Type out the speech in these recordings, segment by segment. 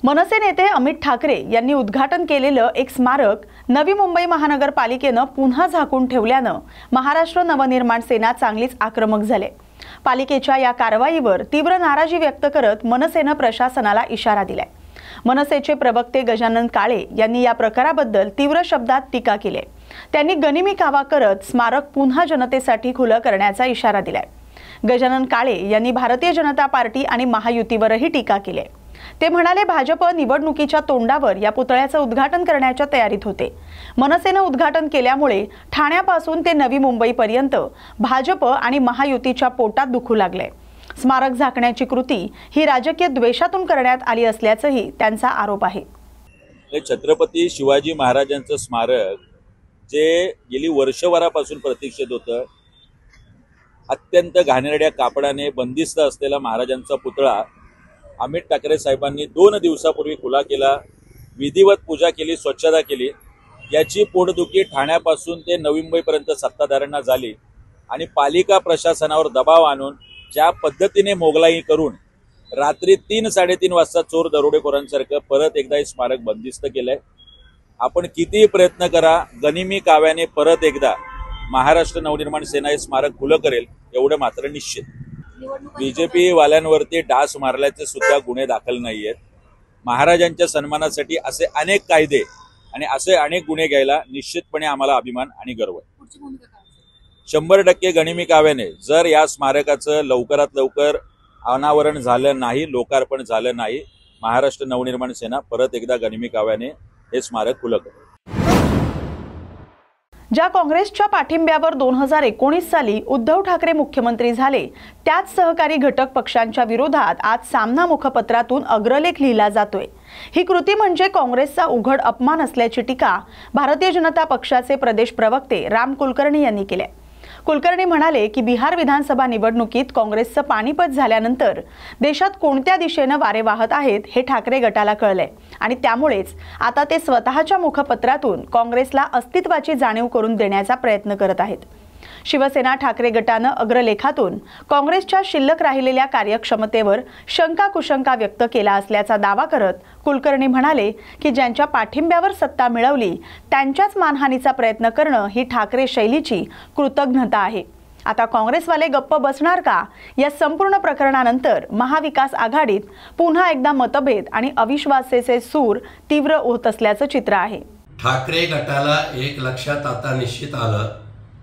मनसे नेते अमित ठाकरे यांनी उद्घाटन केलेलं एक स्मारक नवी मुंबई महानगरपालिकेनं पुन्हा झाकून ठेवल्यानं महाराष्ट्र नवनिर्माण सेना चांगलीच आक्रमक झाले। पालिकेच्या या कारवाईवर तीव्र नाराजी व्यक्त करत मनसेनं प्रशासनाला इशारा दिलाय। मनसेचे प्रवक्ते गजानन काळे यांनी या प्रकाराबद्दल तीव्र शब्दात टीका केली। त्यांनी गनिमी कावा करत स्मारक पुन्हा जनतेसाठी खुलं करण्याचा इशारा दिलाय। गजानन काळे यांनी भारतीय जनता पार्टी आणि महायुतीवरही टीका केली। ते म्हणाले, भाजप निवडणुकीच्या तोंडावर या पुतळ्याचं उद्घाटन करण्याच्या तयारीत होते। मनसेनं उद्घाटन केल्यामुळे ठाण्यापासून ते नवी मुंबईपर्यंत भाजप आणि महायुतीच्या पोटात दुखू लागले। स्मारक झाकण्याची कृती ही राजकीय द्वेषातून करण्यात आली असल्याचंही त्यांचा आरोप आहे। छत्रपती शिवाजी महाराजांचं स्मारक जे गेली वर्षभरापासून प्रतीक्षित होतं, अत्यंत घाणेरड्या कापडाने बंदिस्त असलेला महाराजांचा पुतळा अमित ठाकरे साहेबांनी 2 दिवसापूर्वी खुला केला, विधिवत पूजा केली, स्वच्छता केली। याची पोटदुखी ठाण्यापासून ते नवी मुंबईपर्यंत सत्ताधाऱ्यांना झाली आणि पालिका प्रशासनावर दबाव आणून ज्या पद्धतीने मोगलाई करून रात्री 3-3:30 वाजता चोर दरोडेखोरांसारखं परत एकदा हे स्मारक बंदिस्त केलंय। आपण कितीही प्रयत्न करा, गनिमी काव्याने परत एकदा महाराष्ट्र नवनिर्माण सेना हे स्मारक खुलं करेल एवढं मात्र निश्चित। बीजेपी वाल्यांवरती डास मारल्याचे सुद्धा गुन्हे दाखल नाहीयेत। महाराजांच्या सन्मानासाठी असे अनेक कायदे आणि असे अनेक गुन्हे घ्यायला निश्चितपणे आम्हाला अभिमान आणि गर्व आहे। 100% गनिमी काव्याने जर या स्मारकाचं लवकरात लवकर अनावरण झालं नाही, लोकार्पण झालं नाही, महाराष्ट्र नवनिर्माण सेना परत एकदा गनिमी काव्याने हे स्मारक खुलं करेल। ज्या काँग्रेसच्या पाठिंब्यावर 2019 साली उद्धव ठाकरे मुख्यमंत्री झाले, त्याच सहकारी घटक पक्षांच्या विरोधात आज सामना मुखपत्रातून अग्रलेख लिहिला जातोय। ही कृती म्हणजे काँग्रेसचा उघड अपमान असल्याची टीका भारतीय जनता पक्षाचे प्रदेश प्रवक्ते राम कुलकर्णी यांनी केली। कुलकर्णी म्हणाले की बिहार विधानसभा निवडणुकीत काँग्रेसचं पाणीपत झाल्यानंतर देशात कोणत्या दिशेनं वारे वाहत आहेत हे ठाकरे गटाला कळलंय आणि त्यामुळेच आता ते स्वतःच्या मुखपत्रातून काँग्रेसला अस्तित्वाची जाणीव करून देण्याचा प्रयत्न करत आहेत। शिवसेना ठाकरे गटानं अग्रलेखातून काँग्रेसच्या शिल्लक राहिलेल्या कार्यक्षमतेवर शंका-कुशंका व्यक्त केला असल्याचा दावा करत कुलकर्णी म्हणाले की ज्यांच्या पाठिंब्यावर सत्ता मिळवली त्यांच्याच मानहानीचा प्रयत्न करणं ही ठाकरे शैलीची कृतज्ञता आहे। आता काँग्रेसवाले गप्प बसणार का? या संपूर्ण प्रकरणानंतर महाविकास आघाडीत पुन्हा एकदा मतभेद आणि अविश्वासाचे सूर तीव्र होत असल्याचं चित्र आहे। ठाकरे गटाला एक लक्षात आता निश्चित आलं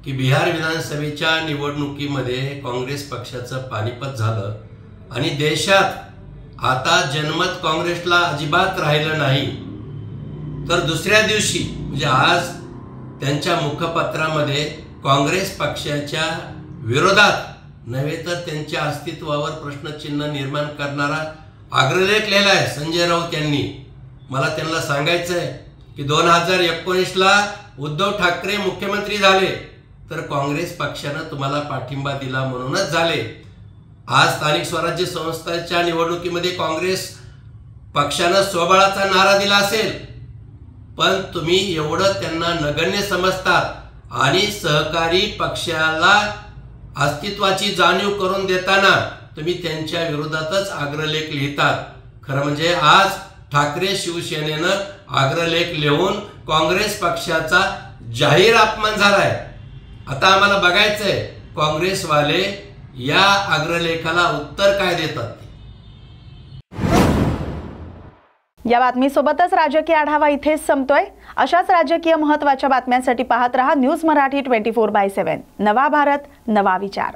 की बिहार विधानसभेच्या निवडणुकीमध्ये काँग्रेस पक्षाचं पानिपत झालं आणि देशात आता जनमत काँग्रेसला अजिबात राहिलं नाही। तर दुसऱ्या दिवशी म्हणजे आज त्यांच्या मुखपत्रामध्ये काँग्रेस पक्षाच्या विरोधात नव्हे तर त्यांच्या अस्तित्वावर प्रश्नचिन्ह निर्माण करणारा अग्रलेख लिहिला आहे संजय राऊत यांनी। मला त्यांना सांगायचं आहे की 2019ला उद्धव ठाकरे मुख्यमंत्री झाले तर काँग्रेस पक्षानं तुम्हाला पाठिंबा दिला म्हणूनच झाले। आज स्थानिक स्वराज्य संस्थांच्या निवडणुकीमध्ये काँग्रेस पक्षानं स्वबळाचा नारा दिला असेल, पण तुम्ही एवढं त्यांना नगण्य समजतात आणि सहकारी पक्षाला अस्तित्वाची जाणीव करून देताना तुम्ही त्यांच्या विरोधातच अग्रलेख लिहितात। खरं म्हणजे आज ठाकरे शिवसेनेनं अग्रलेख लिहून काँग्रेस पक्षाचा जाहीर अपमान झालाय। आता आम्हाला बघायचंय काँग्रेसवाले या अग्रलेखाला उत्तर काय देतात। या बातमीसोबतच राजकीय आढावा इथेच संपतोय। अशाच राजकीय महत्त्वाच्या बातम्यांसाठी पाहत रहा न्यूज मराठी 24/7। नवा भारत, नवा विचार।